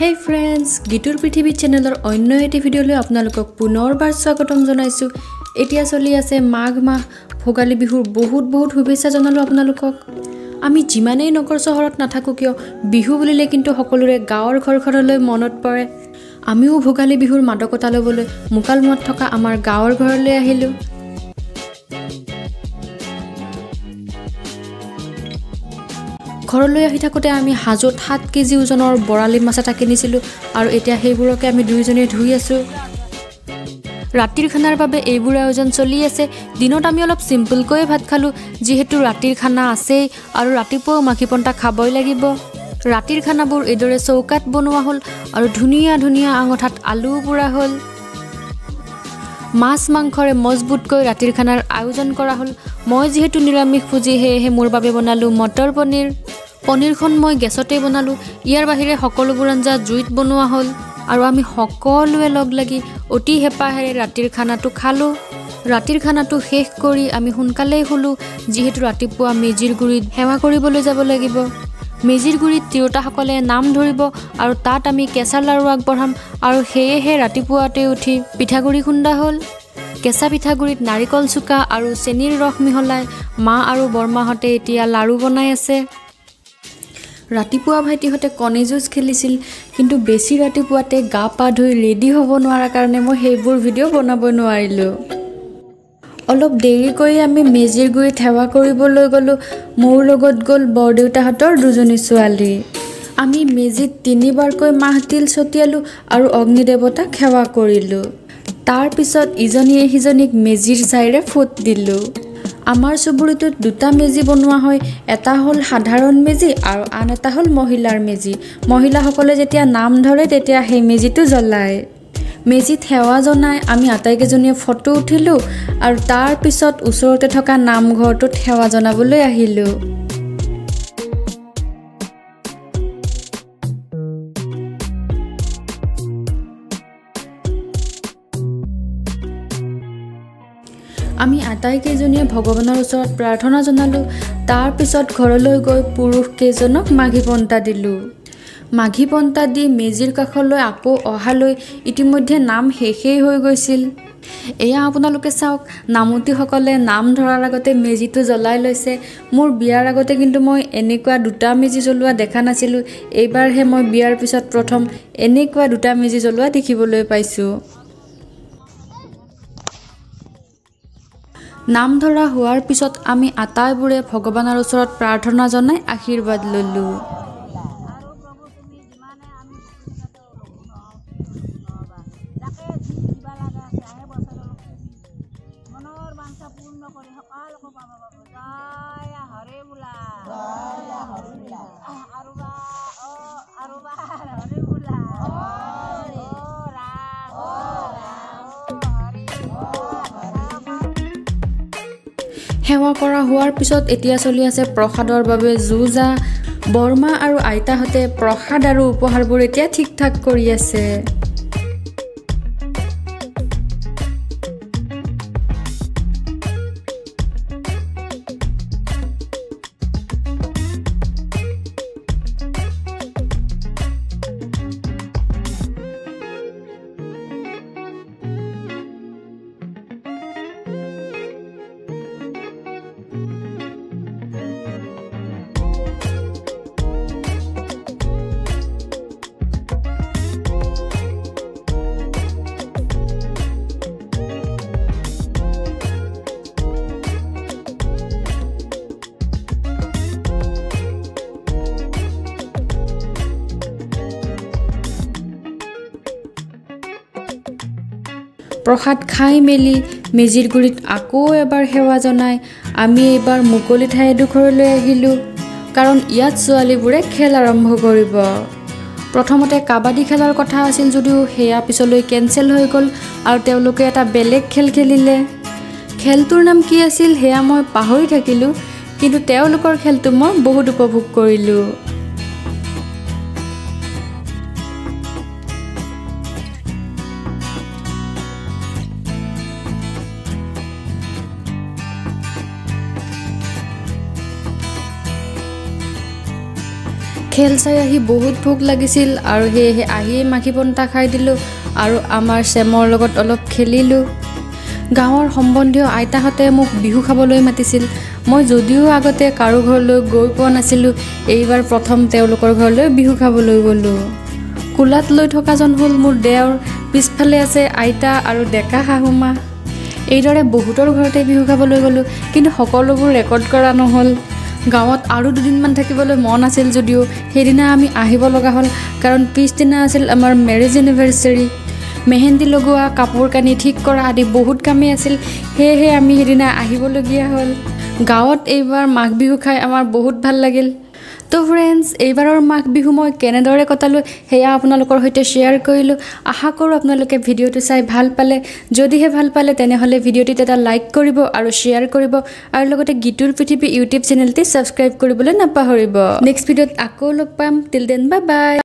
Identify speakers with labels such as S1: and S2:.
S1: Hey friends, Gitu'r পৃথিৱী চেনেলৰ অন্য এটি ভিডিঅ'লৈ আপোনালোকক পুনৰবাৰ স্বাগতম জনাইছো। এতিয়া চলি আছে মাঘ মাহ ভোগালী বিহুৰ বহুত শুভেচ্ছা জনালো আপোনালোকক। আমি যিমানেই নগৰ চহৰত নাথাকো কিয় বিহু বুলিলে কিন্তু সকলোৰে গাঁৱৰ ঘৰখনলৈ মনত পৰে। আমিও ভোগালী বিহুৰ মাদকতা ল'বলৈ মুকালমুৱাত থকা আমাৰ গাঁৱৰ ঘৰলৈ আহিলো। ঘৰলৈ আহি থাকোতে আমি হাজত 7 কেজি ওজনৰ বৰালি মাছ এটা কিনিছিলো আৰু এতিয়া সেইবোৰকে আমি দুইজনে ধুই আছো। ৰাতিৰ খানাৰ বাবে এইবোৰ আয়োজন চলি আছে। দিনত আমি অলপ সিম্পলকৈ ভাত খালো যেহেতু ৰাতিৰ খানা আছে আৰু ৰাতিপুৱা মাখিপন্তা খাবই লাগিব। ৰাতিৰ খানাবোৰ এদৰে চৌকাত বনোৱা হ'ল আৰু ধুনীয়া আঙঠাত আলু পুৰা হ'ল। মাছ মাংসৰে মজবুতকৈ ৰাতিৰ খানাৰ আয়োজন কৰা হ'ল। মই যেহেতু নিৰামিষ ভোজী সেয়েহে মোৰ বাবে বনালো মটৰ পনীৰ। পনীৰখন মই গেছতে বনালো। ইয়াৰ বাহিৰে সকলোবোৰ আঞ্জা জুইত বনোৱা হ'ল আৰু আমি সকলোৱে লগ লাগি অতি হেঁপাহেৰে ৰাতিৰ খানাটো খালো। ৰাতিৰ খানাটো শেষ কৰি আমি সোনকালেই শুলো যিহেতু ৰাতিপুৱা মেজিৰ গুৰিত সেৱা কৰিবলৈ যাব লাগিব। মেজিৰ গুৰিত তিৰোতাসকলে নাম ধৰিব আৰু তাত আমি কেঁচা লাৰু আগবঢ়াম আৰু সেয়েহে ৰাতিপুৱাতে উঠি পিঠাগুৰি খুন্দা হ'ল। কেঁচা পিঠাগুৰিত নাৰিকল চুকা আৰু চেনিৰ ৰস মিহলাই মা আৰু বৰমাহঁতে এতিয়া লাৰু বনাই আছে। ৰাতিপুৱা ভাইটিহঁতে কণী যুঁজ খেলিছিল কিন্তু বেছি ৰাতিপুৱাতে গা পা ধুই ৰেডি হ'ব নোৱাৰা কাৰণে মই সেইবোৰ ভিডিঅ' বনাব নোৱাৰিলোঁ। অলপ দেৰিকৈ আমি মেজিৰ গুৰিত সেৱা কৰিবলৈ গ'লোঁ। মোৰ লগত গ'ল বৰদেউতাহঁতৰ দুজনী ছোৱালী। আমি মেজিত 3বাৰকৈ মাহ তিল ছটিয়ালোঁ আৰু অগ্নি দেৱতাক সেৱা কৰিলোঁ। তাৰ পিছত ইজনীয়ে সিজনীক মেজিৰ ছাইৰে ফুট দিলোঁ। আমাৰ চুবুৰীটোত 2টা মেজি বনোৱা হয়। এটা হ'ল সাধাৰণ মেজি আৰু আন এটা হ'ল মহিলাৰ মেজি। মহিলাসকলে যেতিয়া নাম ধৰে তেতিয়া সেই মেজিটো জ্বলায়। মেজিত সেৱা জনাই আমি আটাইকেইজনীয়ে ফটো উঠিলোঁ আৰু তাৰ পিছত ওচৰতে থকা নামঘৰটোত সেৱা জনাবলৈ আহিলোঁ। আমি আটাইকেইজনীয়ে ভগৱানৰ ওচৰত প্ৰাৰ্থনা জনালোঁ। তাৰ পিছত ঘৰলৈ গৈ পুৰুষকেইজনক মাঘী পন্তা দিলোঁ। মাঘী পন্তা দি মেজিৰ কাষলৈ আকৌ অহালৈ ইতিমধ্যে নাম শেষেই হৈ গৈছিল। এয়া আপোনালোকে চাওক, নামতীসকলে নাম ধৰাৰ আগতে মেজিটো জ্বলাই লৈছে। মোৰ বিয়াৰ আগতে কিন্তু মই এনেকুৱা 2টা মেজি জ্বলোৱা দেখা নাছিলোঁ। এইবাৰহে মই বিয়াৰ পিছত প্ৰথম এনেকুৱা 2টা মেজি জ্বলোৱা দেখিবলৈ পাইছোঁ। নাম ধৰা হোৱাৰ পিছত আমি আটাইবোৰে ভগৱানৰ ওচৰত প্ৰাৰ্থনা জনাই আশীৰ্বাদ ল'লোঁ। সেৱা কৰা হোৱাৰ পিছত এতিয়া চলি আছে প্ৰসাদৰ বাবে যুঁজা। বৰমা আৰু আইতাহঁতে প্ৰসাদ আৰু উপহাৰবোৰ এতিয়া ঠিক ঠাক কৰি আছে। প্ৰসাদ খাই মেলি মেজিৰ গুৰিত আকৌ এবাৰ সেৱা জনাই আমি এইবাৰ মুকলি ঠাই এডোখৰলৈ আহিলোঁ কাৰণ ইয়াত ছোৱালীবোৰে খেল আৰম্ভ কৰিব। প্ৰথমতে কাবাডী খেলাৰ কথা আছিল যদিও সেয়া পিছলৈ কেঞ্চেল হৈ গ'ল আৰু তেওঁলোকে এটা বেলেগ খেল খেলিলে। খেলটোৰ নাম কি আছিল সেয়া মই পাহৰি থাকিলোঁ কিন্তু তেওঁলোকৰ খেলটো মই বহুত উপভোগ কৰিলোঁ। খেল চাই আহি বহুত ভোক লাগিছিল আৰু সেয়েহে আহি মাখি পন্তা খাই দিলোঁ আৰু আমাৰ চেমৰ লগত অলপ খেলিলোঁ। গাঁৱৰ সম্বন্ধীয় আইতাহঁতে মোক বিহু খাবলৈ মাতিছিল। মই যদিও আগতে কাৰো ঘৰলৈ গৈ পোৱা নাছিলোঁ, এইবাৰ প্ৰথম তেওঁলোকৰ ঘৰলৈ বিহু খাবলৈ গ'লোঁ। কোলাত লৈ থকাজন হ'ল মোৰ দেওৰ, পিছফালে আছে আইতা আৰু ডেকা শাহুমা। এইদৰে বহুতৰ ঘৰতে বিহু খাবলৈ গ'লোঁ, কিন্তু সকলোবোৰ ৰেকৰ্ড কৰা নহ'ল। গাঁৱত আৰু দুদিনমান থাকিবলৈ মন আছিল যদিও সেইদিনা আমি আহিব লগা হ'ল, কাৰণ পিছদিনা আছিল আমাৰ মেৰেজ এনিভাৰ্চেৰী। মেহেন্দি লগোৱা, কাপোৰ কানি ঠিক কৰা আদি বহুত কামেই আছিল, সেয়েহে আমি সেইদিনা আহিবলগীয়া হ'ল। গাঁৱত এইবাৰ মাঘ বিহু খাই আমাৰ বহুত ভাল লাগিল। তো ফ্ৰেণ্ডছ, এইবাৰৰ মাঘ বিহু মই কেনেদৰে কটালোঁ সেয়া আপোনালোকৰ সৈতে শ্বেয়াৰ কৰিলোঁ। আশা কৰোঁ আপোনালোকে ভিডিঅ'টো চাই ভাল পালে। যদিহে ভাল পালে তেনেহ'লে ভিডিঅ'টিত এটা লাইক কৰিব আৰু শ্বেয়াৰ কৰিব, আৰু লগতে গীতুৰ পৃথিৱী ইউটিউব চেনেলটি ছাবস্ক্ৰাইব কৰিবলৈ নাপাহৰিব। নেক্সট ভিডিঅ'ত আকৌ লগ পাম। Till then bye bye.